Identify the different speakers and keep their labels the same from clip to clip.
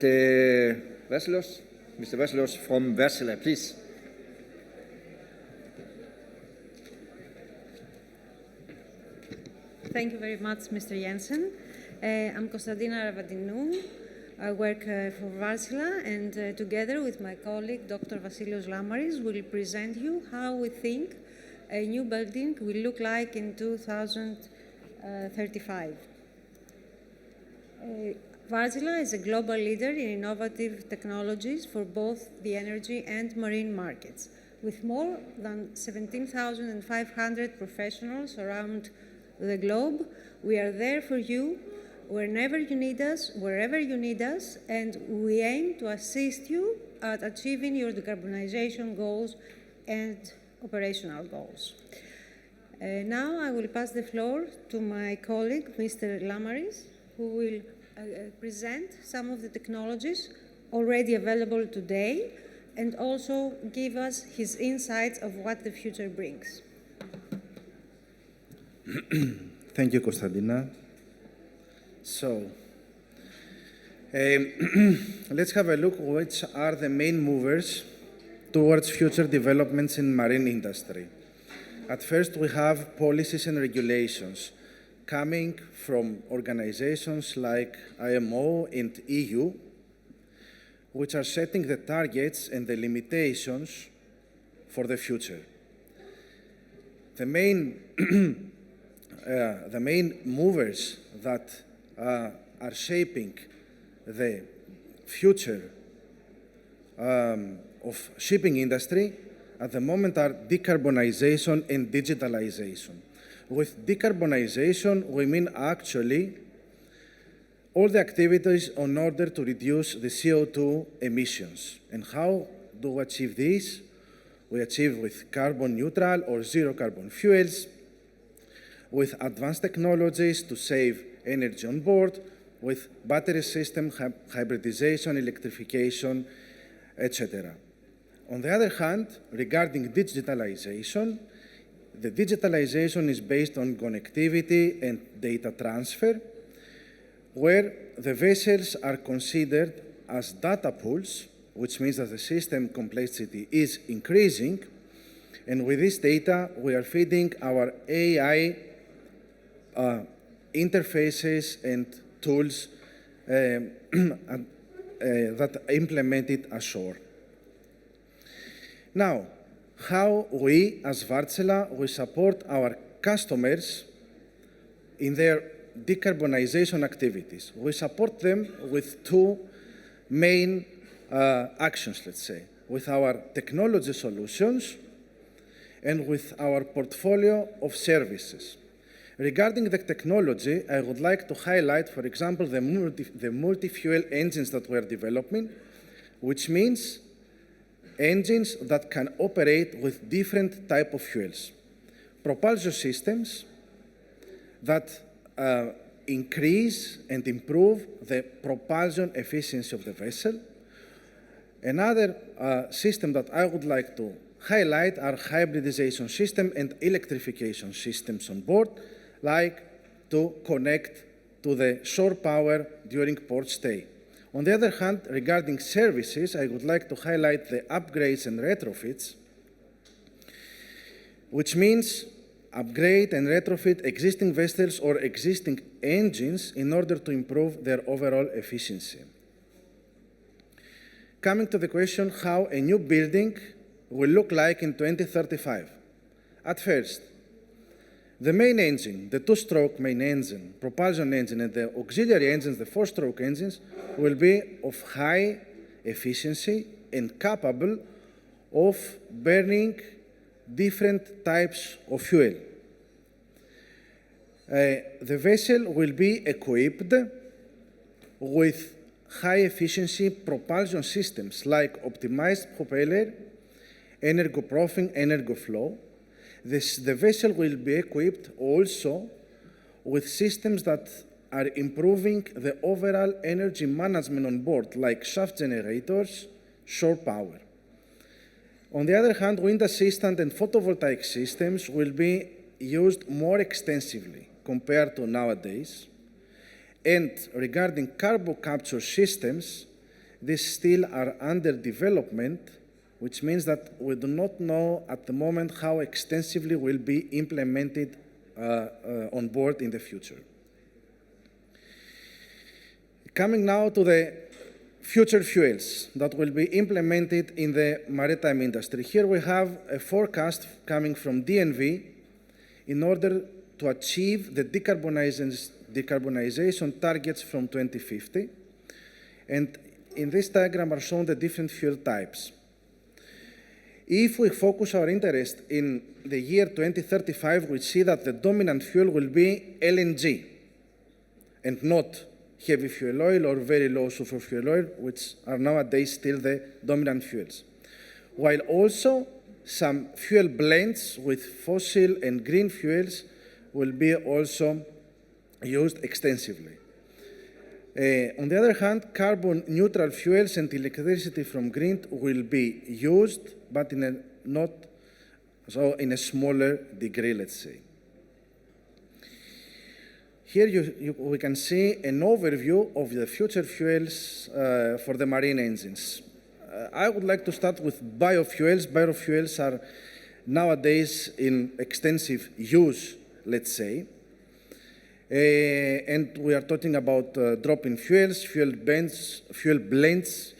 Speaker 1: Vasilios, Mr. Vasilios from Wärtsilä, please.
Speaker 2: Thank you very much, Mr. Jensen. I'm Konstantina Aravantinou. I work for Wartsila, and together with my colleague, Dr. Vasilios Lamaris, we'll present you how we think a new building will look like in 2035. Wärtsilä is a global leader in innovative technologies for both the energy and marine markets. With more than 17,500 professionals around the globe, we are there for you whenever you need us, wherever you need us, and we aim to assist you at achieving your decarbonization goals and operational goals. Now I will pass the floor to my colleague, Mr. Lamaris, who will present some of the technologies already available today and also give us his insights of what the future brings.
Speaker 3: Thank you, Konstantina. So, let's have a look which are the main movers towards future developments in marine industry. At first, we have policies and regulations coming from organizations like IMO and EU, which are setting the targets and the limitations for the future. The main movers that are shaping the future of shipping industry at the moment are decarbonization and digitalization. With decarbonization, we mean actually all the activities in order to reduce the CO2 emissions. And how do we achieve this? We achieve with carbon neutral or zero carbon fuels, with advanced technologies to save energy on board, with battery system hybridization, electrification, etc. On the other hand, regarding digitalization, the digitalization is based on connectivity and data transfer, where the vessels are considered as data pools, which means that the system complexity is increasing, and with this data, we are feeding our AI interfaces and tools that are implemented ashore. Now, how we, as Wärtsilä, we support our customers in their decarbonization activities. We support them with two main actions, let's say, with our technology solutions and with our portfolio of services. Regarding the technology, I would like to highlight, for example, the multi-fuel engines that we are developing, which means engines that can operate with different types of fuels. Propulsion systems that increase and improve the propulsion efficiency of the vessel. Another system that I would like to highlight are hybridization systems and electrification systems on board, like to connect to the shore power during port stay. On the other hand, regarding services, I would like to highlight the upgrades and retrofits, which means upgrade and retrofit existing vessels or existing engines in order to improve their overall efficiency. Coming to the question how a new building will look like in 2035. At first, the main engine, the two-stroke main engine, propulsion engine, and the auxiliary engines, the four-stroke engines, will be of high efficiency and capable of burning different types of fuel. The vessel will be equipped with high-efficiency propulsion systems like optimized propeller, energoproofing, energoflow. The vessel will be equipped also with systems that are improving the overall energy management on board, like shaft generators, shore power. On the other hand, wind assistant and photovoltaic systems will be used more extensively compared to nowadays. And regarding carbon capture systems, these still are under development, which means that we do not know at the moment how extensively will be implemented on board in the future. Coming now to the future fuels that will be implemented in the maritime industry. Here we have a forecast coming from DNV in order to achieve the decarbonization targets from 2050. And in this diagram are shown the different fuel types. If we focus our interest in the year 2035, we see that the dominant fuel will be LNG and not heavy fuel oil or very low sulfur fuel oil, which are nowadays still the dominant fuels. While also some fuel blends with fossil and green fuels will be also used extensively. On the other hand, carbon neutral fuels and electricity from green will be used, but in a smaller degree, let's say. Here we can see an overview of the future fuels for the marine engines. I would like to start with biofuels. Biofuels are nowadays in extensive use, let's say. And we are talking about drop-in fuels, fuel blends,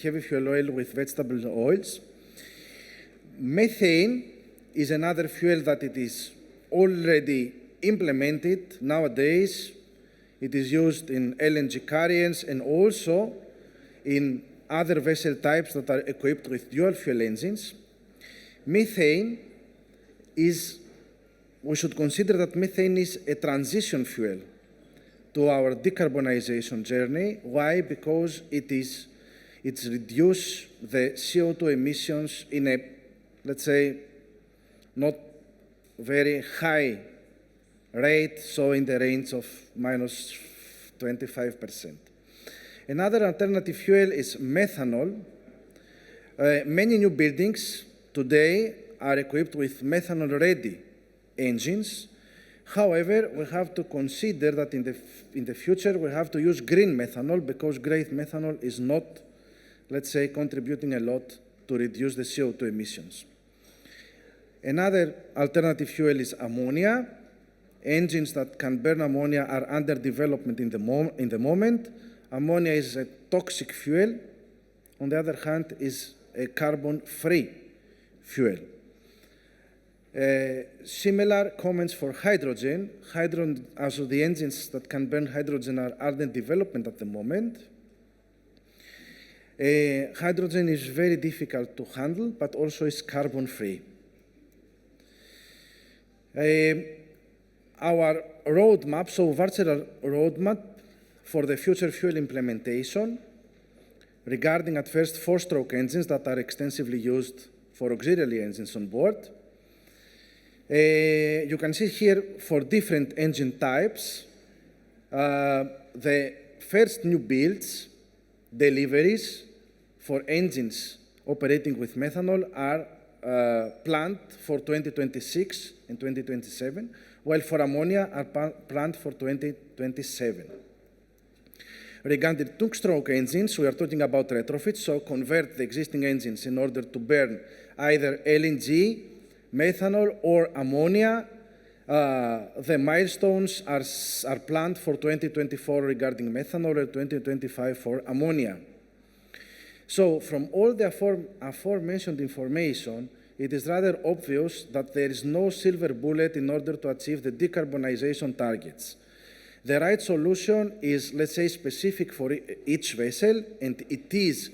Speaker 3: heavy fuel oil with vegetable oils. Methane is another fuel that it is already implemented nowadays. It is used in LNG carriers and also in other vessel types that are equipped with dual fuel engines. Methane is, we should consider that methane is a transition fuel to our decarbonization journey. Why? Because it's reduced the CO2 emissions in a, let's say, not very high rate, so in the range of minus 25%. Another alternative fuel is methanol. Many new buildings today are equipped with methanol-ready engines. However, we have to consider that in the future we have to use green methanol because grey methanol is not, let's say, contributing a lot to reduce the CO2 emissions. Another alternative fuel is ammonia. Engines that can burn ammonia are under development in the moment. Ammonia is a toxic fuel. On the other hand, is a carbon-free fuel. Similar comments for hydrogen. Also the engines that can burn hydrogen are under development at the moment. Hydrogen is very difficult to handle, but also is carbon-free. Our roadmap, so Wärtsilä roadmap for the future fuel implementation regarding at first four-stroke engines that are extensively used for auxiliary engines on board. You can see here for different engine types, the first new builds, deliveries for engines operating with methanol are planned for 2026 and 2027, while for ammonia are planned for 2027. Regarding two-stroke engines, we are talking about retrofits, so convert the existing engines in order to burn either LNG, methanol, or ammonia. The milestones are planned for 2024 regarding methanol and 2025 for ammonia. So from all the aforementioned information, it is rather obvious that there is no silver bullet in order to achieve the decarbonization targets. The right solution is, let's say, specific for each vessel, and it is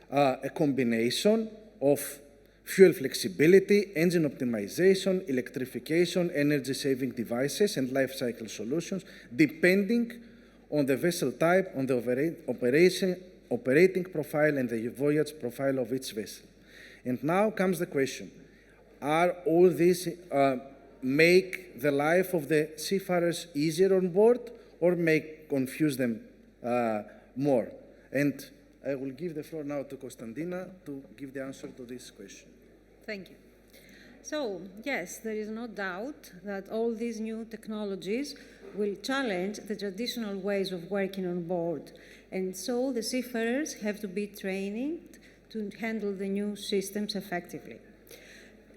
Speaker 3: a combination of fuel flexibility, engine optimization, electrification, energy-saving devices, and life cycle solutions, depending on the vessel type, on the operating profile, and the voyage profile of each vessel. And now comes the question, are all these make the life of the seafarers easier on board or may confuse them more? And I will give the floor now to Konstantina to give the answer to this question.
Speaker 2: Thank you. So, yes, there is no doubt that all these new technologies will challenge the traditional ways of working on board. And so the seafarers have to be trained to handle the new systems effectively.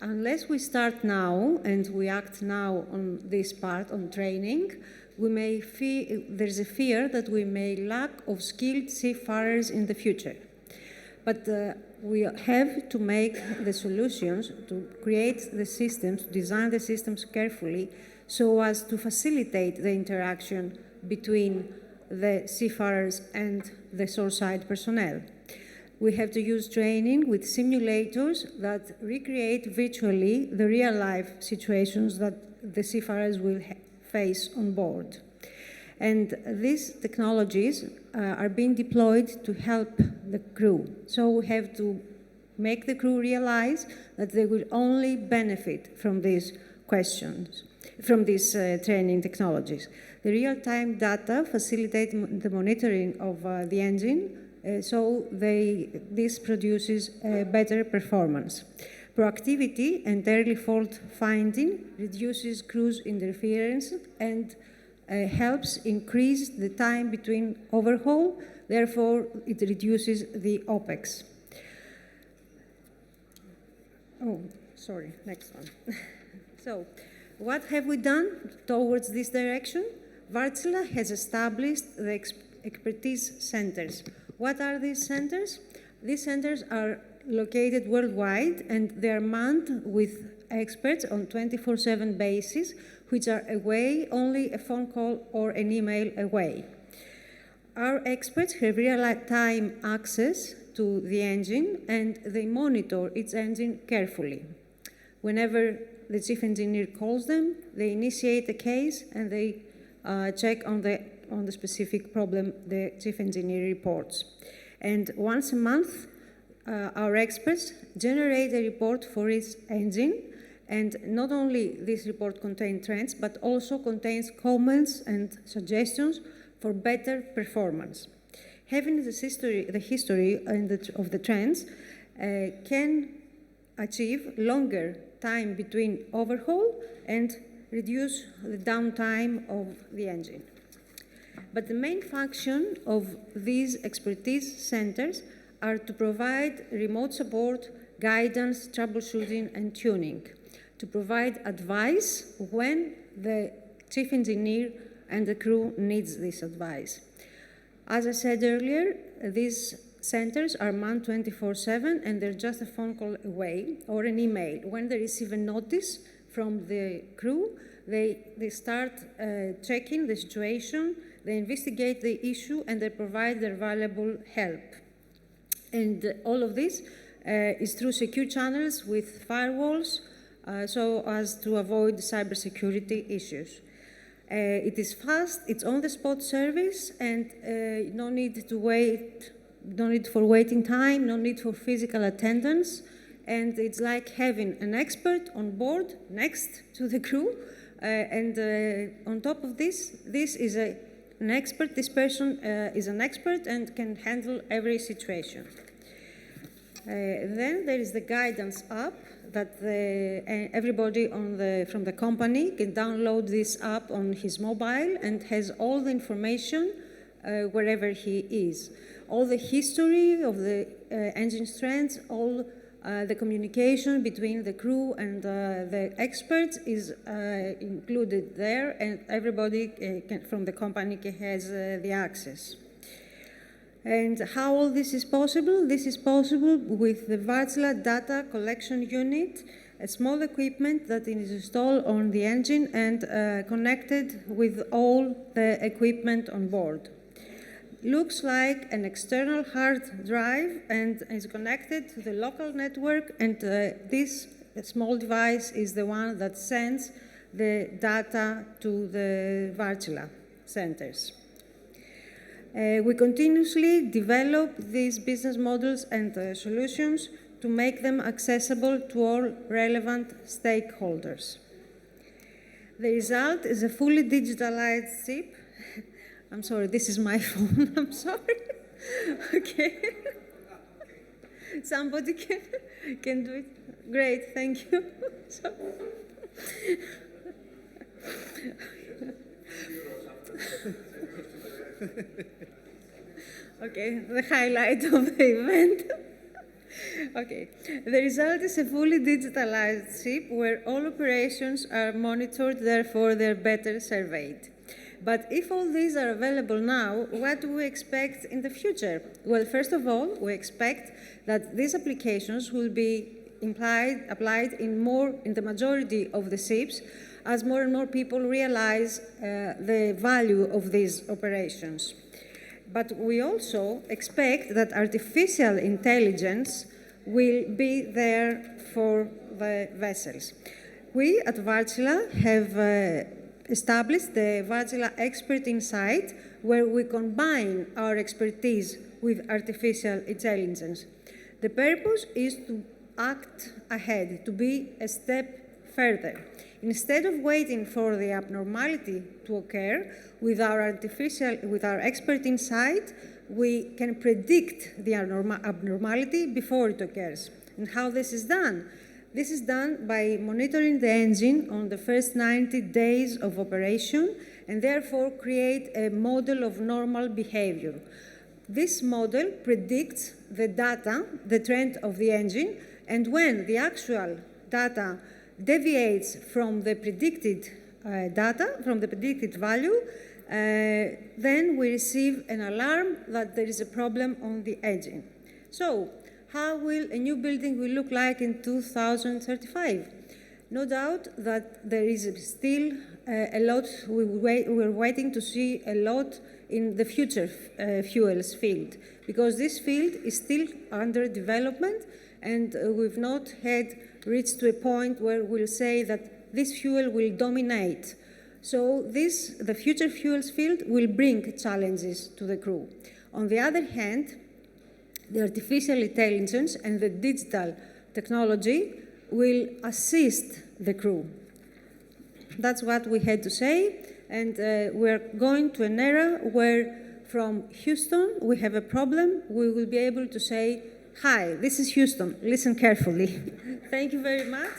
Speaker 2: Unless we start now and we act now on this part, on training, there's a fear that we may lack of skilled seafarers in the future. But we have to make the solutions, to create the systems, to design the systems carefully so as to facilitate the interaction between the seafarers and the shoreside personnel. We have to use training with simulators that recreate virtually the real-life situations that the seafarers will face on board. And these technologies are being deployed to help the crew. So we have to make the crew realize that they will only benefit from these questions, from these training technologies. The real-time data facilitate the monitoring of the engine, so this produces better performance. Proactivity and early fault finding reduces crew's interference and helps increase the time between overhaul, therefore it reduces the OPEX. Oh, sorry, next one. So, what have we done towards this direction? Wartsila has established the expertise centers. What are these centers? These centers are located worldwide and they are manned with experts on 24/7 basis, which are away only a phone call or an email away. Our experts have real-time access to the engine and they monitor its engine carefully. Whenever the chief engineer calls them, they initiate a case and they check on the specific problem the chief engineer reports. And once a month, our experts generate a report for each engine, and not only this report contains trends, but also contains comments and suggestions for better performance. Having the history of the trends can achieve longer time between overhaul and reduce the downtime of the engine. But the main function of these expertise centers are to provide remote support, guidance, troubleshooting, and tuning, to provide advice when the chief engineer and the crew needs this advice. As I said earlier, these centers are manned 24/7 and they're just a phone call away or an email. When they receive a notice from the crew, they start checking the situation, they investigate the issue, and they provide their valuable help. And all of this is through secure channels with firewalls so as to avoid cybersecurity issues. It is fast, it's on-the-spot service, and no need to wait, no need for waiting time, no need for physical attendance, and it's like having an expert on board next to the crew, and on top of this is an expert. This person is an expert and can handle every situation. Then there is the guidance app that everybody from the company can download this app on his mobile and has all the information wherever he is. All the history of the engine strengths, all the communication between the crew and the experts is included there, and everybody from the company has the access. And how all this is possible? This is possible with the Wärtsilä data collection unit, a small equipment that is installed on the engine and connected with all the equipment on board. Looks like an external hard drive and is connected to the local network, and this small device is the one that sends the data to the Wärtsilä centers. We continuously develop these business models and solutions to make them accessible to all relevant stakeholders. The result is a fully digitalized ship. I'm sorry, this is my phone, I'm sorry. Okay. Somebody can do it. Great, thank you. Okay, the highlight of the event. Okay, the result is a fully digitalized ship where all operations are monitored, therefore they're better surveyed. But if all these are available now, what do we expect in the future? Well, first of all, we expect that these applications will be applied in the majority of the ships as more and more people realize the value of these operations. But we also expect that artificial intelligence will be there for the vessels. We at Wartsila have established the Wartsila Expert Insight, where we combine our expertise with artificial intelligence. The purpose is to act ahead, to be a step further. Instead of waiting for the abnormality to occur, with our expert insight, we can predict the abnormality before it occurs. And how this is done? This is done by monitoring the engine on the first 90 days of operation and therefore create a model of normal behavior. This model predicts the data, the trend of the engine, and when the actual data deviates from the predicted data, from the predicted value, then we receive an alarm that there is a problem on the engine. So, how will a new building will look like in 2035? No doubt that there is still a lot, we're waiting to see a lot in the future fuels field, because this field is still under development and we've not reached to a point where we'll say that this fuel will dominate. So the future fuels field will bring challenges to the crew. On the other hand, the artificial intelligence and the digital technology will assist the crew. That's what we had to say, and we're going to an era where from Houston we have a problem, we will be able to say, "Hi, this is Houston, listen carefully." Thank you very much.